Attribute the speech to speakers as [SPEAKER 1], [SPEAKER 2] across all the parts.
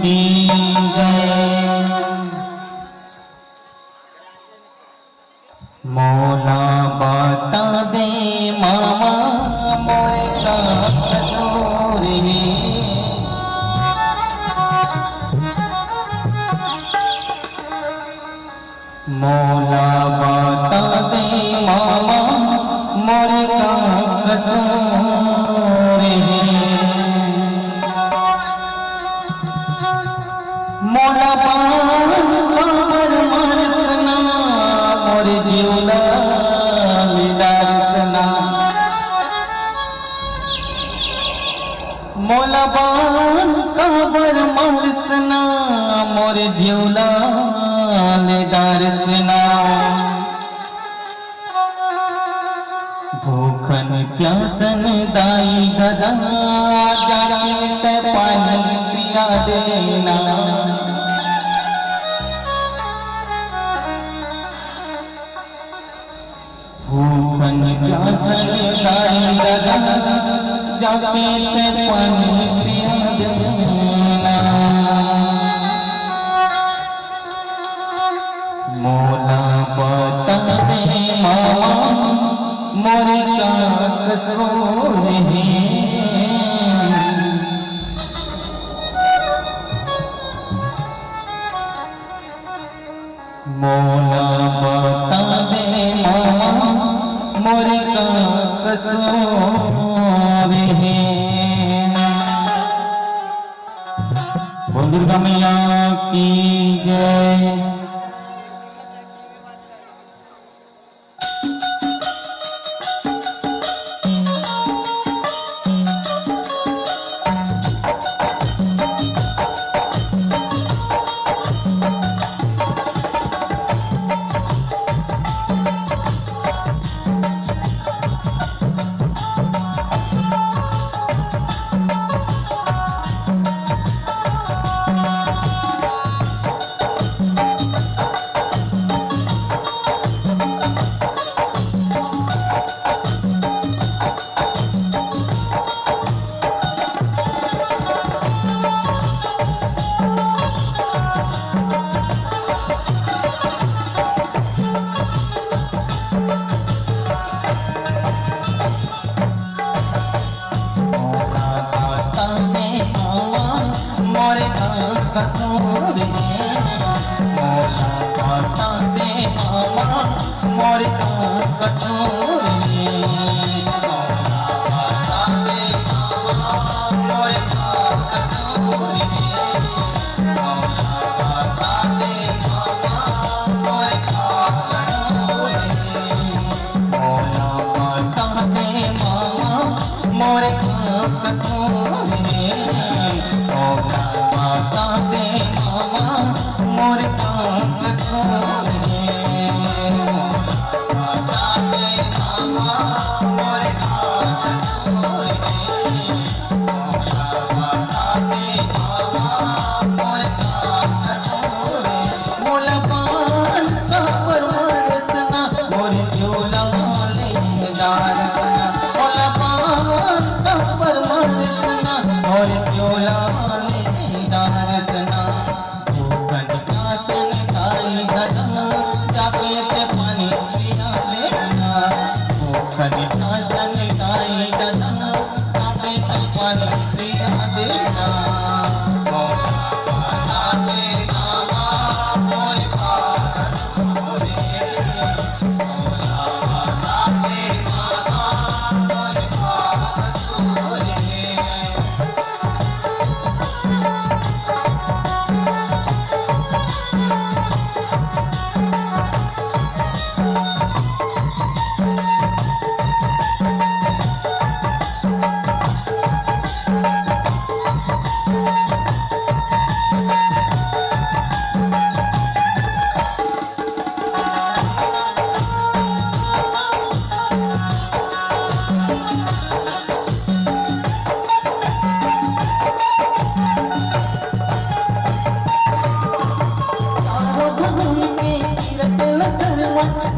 [SPEAKER 1] की जय। मौला बता दे मामा मोरे का कसूर है। मौला बता दे मामा मोरे का कसूर है। मौला बाबर मरसना मोरे दियोला दर्शना। मौला बाबर मरसना मोरे दियोला दर्शना। भूखन प्यासन दाई गदा जड़त पानी पिया देना। भूखन प्यासन दाई गदा जड़त पानी पिया देना। मौला बता दे मामा मोरे का कसूर है। मौला बता दे मामा मोरे का कसूर है। बोल दुर्गा मैया की जय। मोरे का कसूर है। मौला बता दे मामा मोरे का कसूर है। मौला बता दे मामा मोरे का कसूर है। मौला बता दे मामा मोरे का कसूर है। मौला बता दे मामा मोरे का कसूर है। मौला बता दे मामा मोरे का कसूर है। मौला बता दे मामा मोरे का कसूर है। मौला बता दे मामा मोरे का कसूर है। मौला बाल सबर मरसना मोरे झोला ले डालना। मौला बाल सबर मरसना मोरे झोला दर्शना। भूखन प्यासन दाई गदा जड़त पानी पिया देना। भूखन प्यासन दाई गदा जड़त पानी पिया देना। मौला बता दे मामा मोरे का कसूर है। मौला बता दे मामा मोरे का कसूर है।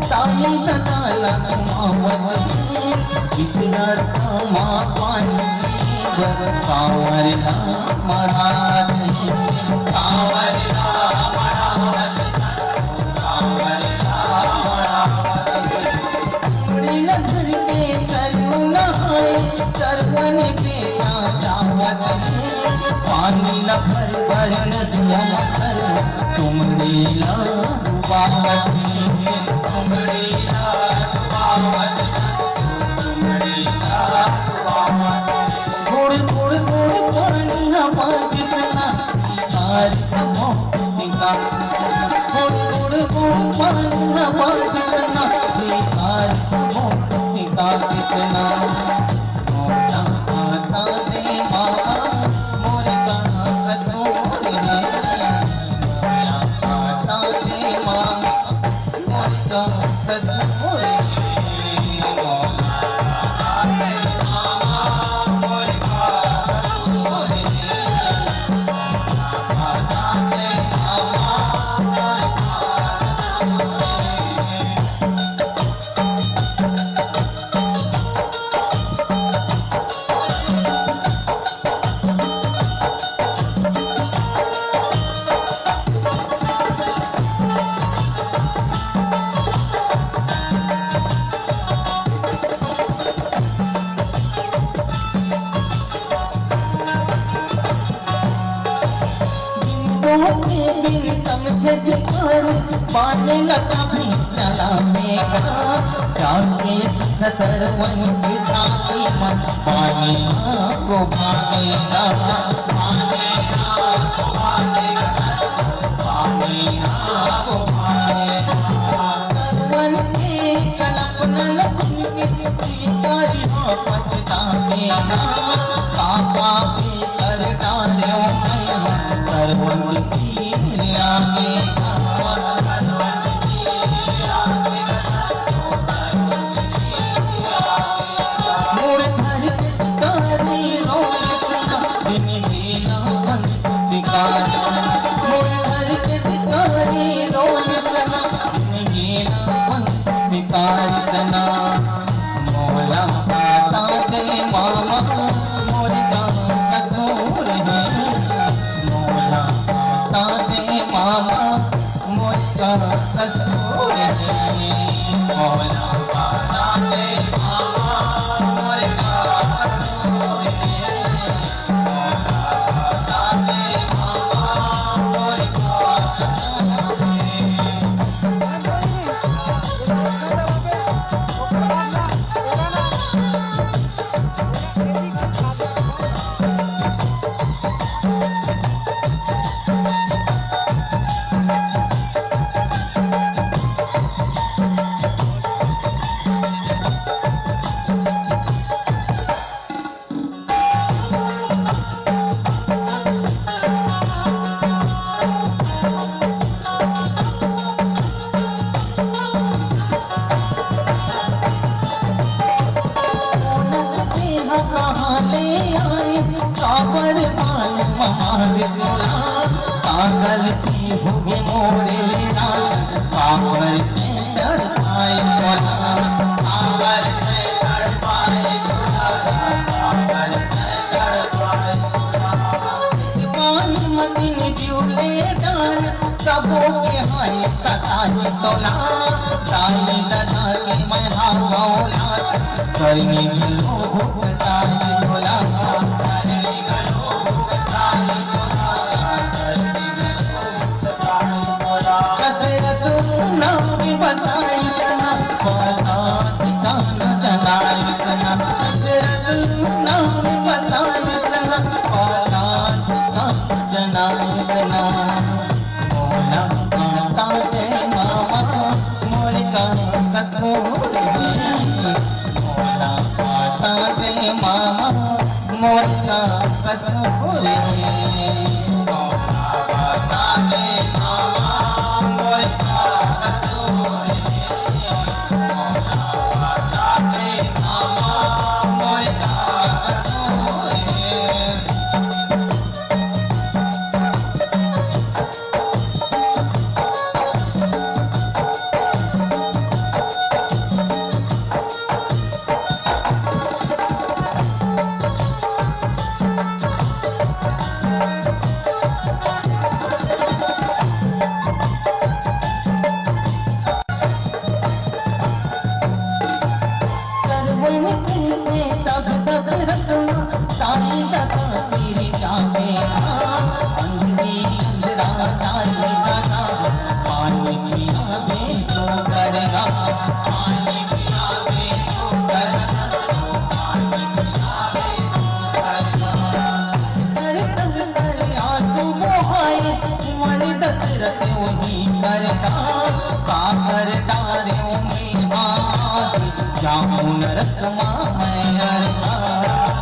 [SPEAKER 1] साई जनाला मावती विचार मापानी वर कावर महाराज भर भर नदिया कर तुमरी लाबावती तुमरी लाबावती तुमरी लाबावती गुड़ गुड़ गुड़ पानिया पाकितना तार मोतिका गुड़ गुड़ गुड़ पानिया पाकितना तार मोतिका कितना मोटा आता दे मामा मोरे का कसूर है मोटा आता दे मामा मोरे का कसूर है समझे कर पाने लगा भी चला मेरा जाके सरवन की जाती मन पानी को भागेगा पानी को भागेगा पानी को भागेगा सरवन के कल्पना लक्ष्मी के स्वीकारी हो पछतावेगा काका भी कर डाले सरवन की आगे मोड़ घर के तारी रोना दिन बेला बंदिका मोड़ घर के तारी रोना दिन बेला बंदिका तना मौला आता दे मामा मोर का कसूर है मौला आता दे मामा मोर का कसूर है मौला आता दे मामा मोर का कसूर है मौला आता दे मामा मोर का कसूर है काबर पान पागल की होगे मोरे लेना काबर के डर पाए बोला काबर के डर पाए काबर के डर पाए कान मदिन जुले दान सबों के हाय सताई तोला ताई दादा के मैं हावला करनी लोग ताई तोला बताई तना बाला ठिकाना जलाई तना नाम बताई तना बाला ठिकाना जलाई तना मौला आता दे मामा मोर का कसूर है मौला आता दे मामा मोर का कसूर है मौला आता दे मामा मोर का दशरथ वही करता का करता रे में हाथ जाऊं नरसमा मैं हरता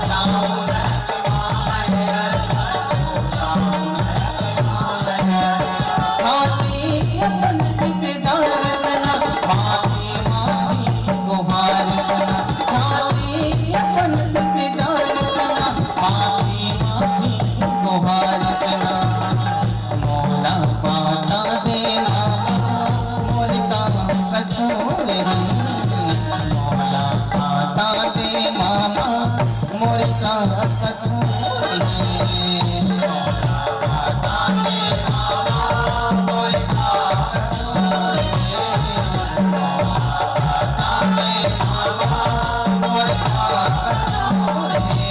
[SPEAKER 1] जाऊं नरसमा मैं हरता जाऊं नरसमा मैं हरता हाथी अपन सिकदार तना हाथी माही गुहार तना हाथी अपन सिकदार तना हाथी माही गुहार तना मौला पाता देना मोरका कसूर है मौला पाता दे मामा मोरका कसूर है मौला पाता दे मामा मोरका कसूर है मौला पाता दे मामा मोरका कसूर है।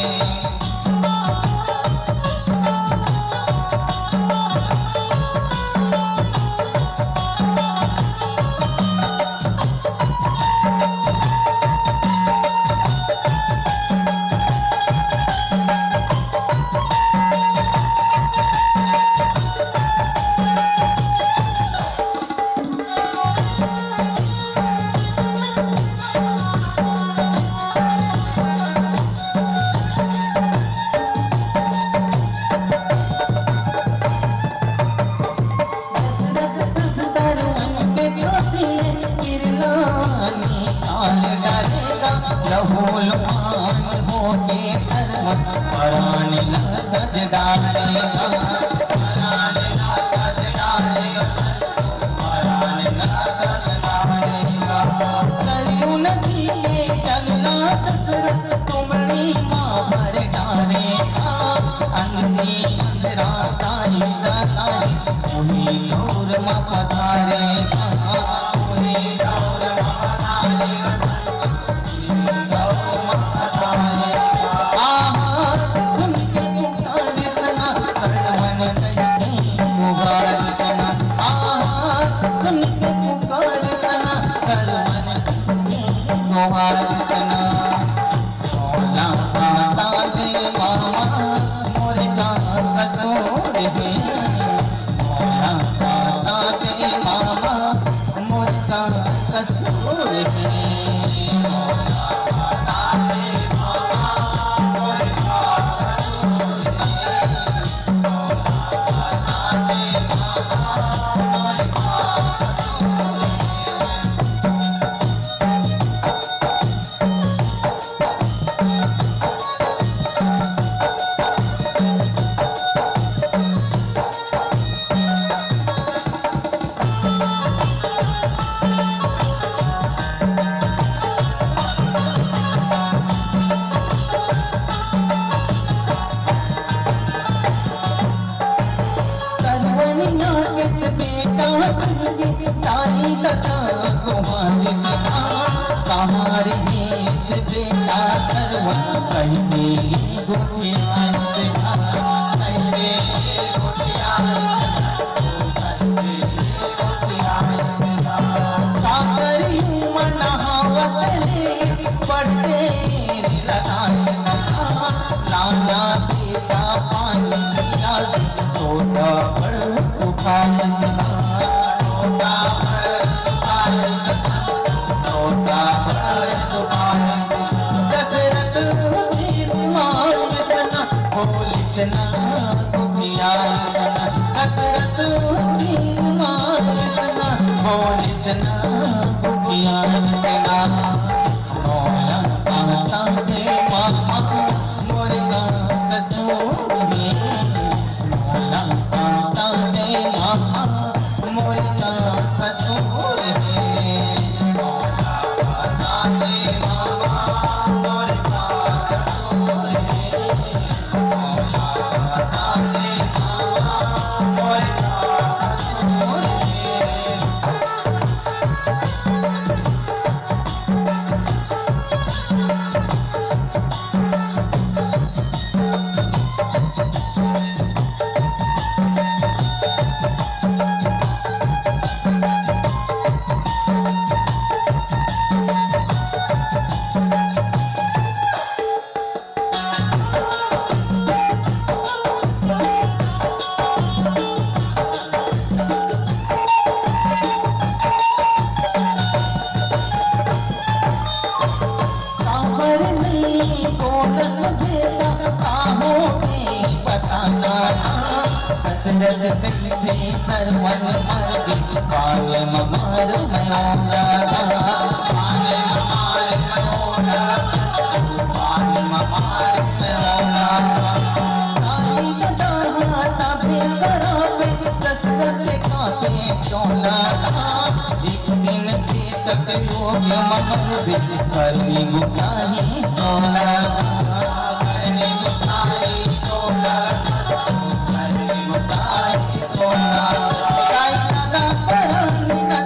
[SPEAKER 1] लहूल मान होके सरमत परान लगत डालेगा परान लगत डालेगा परान लगत डालेगा कलियु नदी में चलना दशरथ तुमरी माँ भर डालेगा अंधी अंधरा ताई दाई उन्हीं दूर माँ पधारेगा उन्हीं दूर माँ पधारेगा मौला पाता दे मामा मोरका कसूर है मौला पाता दे मामा मोरका कसूर है मौला पाता दे मामा मोरका कसूर है मौला पाता दे मामा मोरका कसूर है। ताई लता तुम्हारे कहारी बेटा करवा कहने गोटिया कहने गोटिया साकरी मनावत पड़ते लगाए लाना बेटा पानी पिया छोटा बड़ सुखाया सूरज दिखे सरवन मर्गी पाल ममार मयोरा पाल ममार मयोरा पाल ममार मयोरा आई बता तबे करावे दस्तक काते चोला एक दिन के तक योग मगर करनी मुकाही तोला करनी मुकाही तोला करनी मुकाही तोला काई ना परनी ना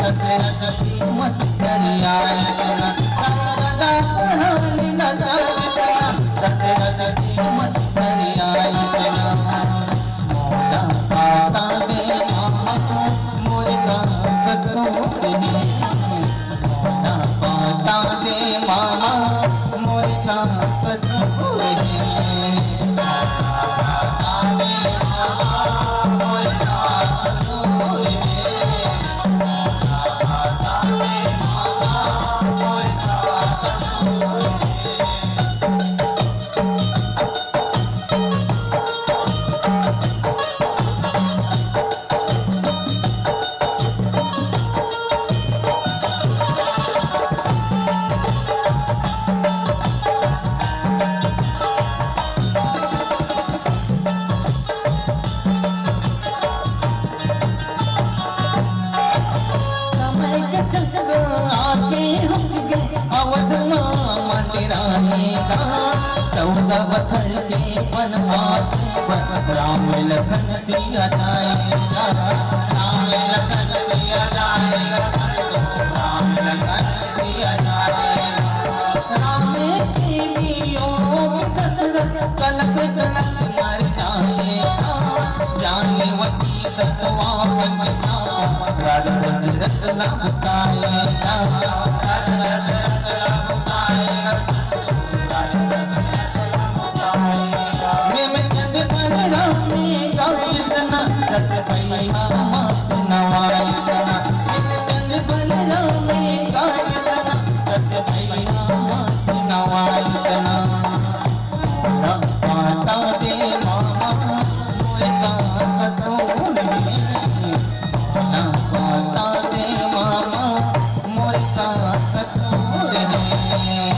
[SPEAKER 1] दशरथ की मत करिया ना परनी ना दशरथ की मत करिया मौला पाता दे मामा मोरे का कसूर मौला पाता दे मामा मोरे का कसूर मौला पाता दे मामा मोरे का कसूर मौला पाता दे मामा मोरे का कसूर चौदह बथर के वनवास राम लखन सिया जाएगा राम लखन सिया जाएगा राम लखन सिया जाएगा राम के वियोग दशरथ कलप कलप मर जाएगा जानवती सतवा बचना राजदशरथ न बुताएगा राजदशरथ न बुताएगा रत पैया मत नवाइतना चंद बलराम में गायतना रत पैया मत नवाइतना मौला पाता दे मामा मोरे का कसूर मौला पाता दे मामा मोरे का कसूर मौला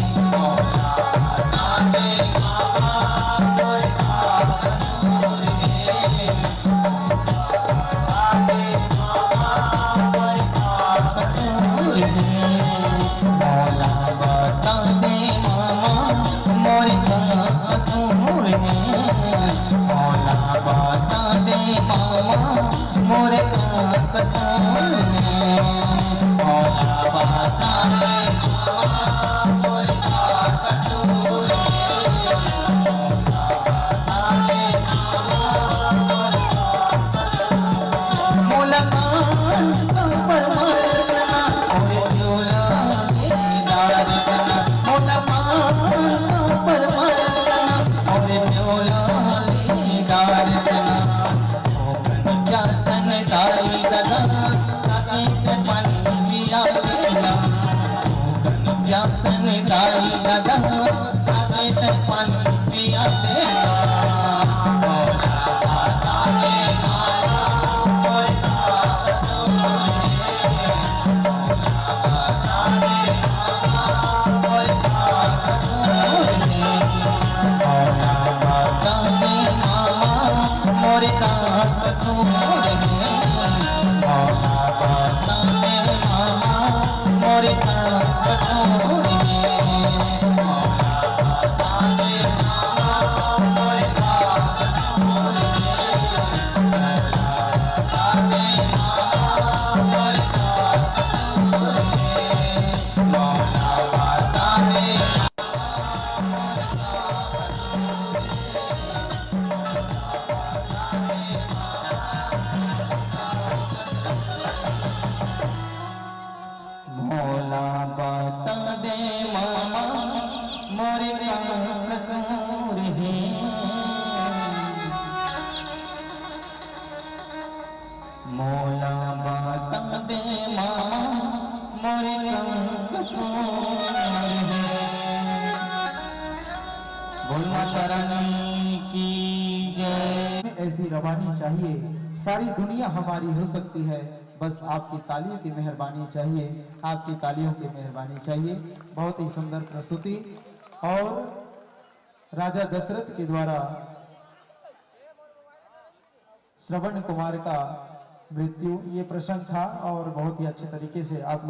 [SPEAKER 1] पाता दे मामा मोरे का कसूर मोरे का कसूर मौला पाता दे मामा मोरे का कसूर मौला पाता दे मामा मोरे का कसूर मुलाकात परमात्मा ओरे झूला दीदार करना मुलाकात परमात्मा ओरे झूला दीदार करना जातन दाई दगा ताके पानी दिया देना जातन दाई दगा ताके पानी दिया देना मौला पाता दे मामा मोरे का कसूर मौला पाता दे मामा मोरे का कसूर मौला पाता दे मामा मोरे का कसूर मौला पाता दे मामा मोरे का कसूर मौला पाता दे मामा मोरे का कसूर मौला पाता दे मामा मोरे का कसूर मौला पाता दे मौला पाता दे मामा मोरे का कसूर है मौला पाता दे मामा मोरे का कसूर है बोल माता रानी की जय।
[SPEAKER 2] ऐसी रवानी चाहिए, सारी दुनिया हमारी हो सकती है, बस आपकी तालियों की मेहरबानी चाहिए, आपकी तालियों की मेहरबानी चाहिए। बहुत ही सुंदर प्रस्तुति। और राजा दशरथ के द्वारा श्रवण कुमार का मृत्यु, ये प्रसंग था और बहुत ही अच्छे तरीके से आप लोग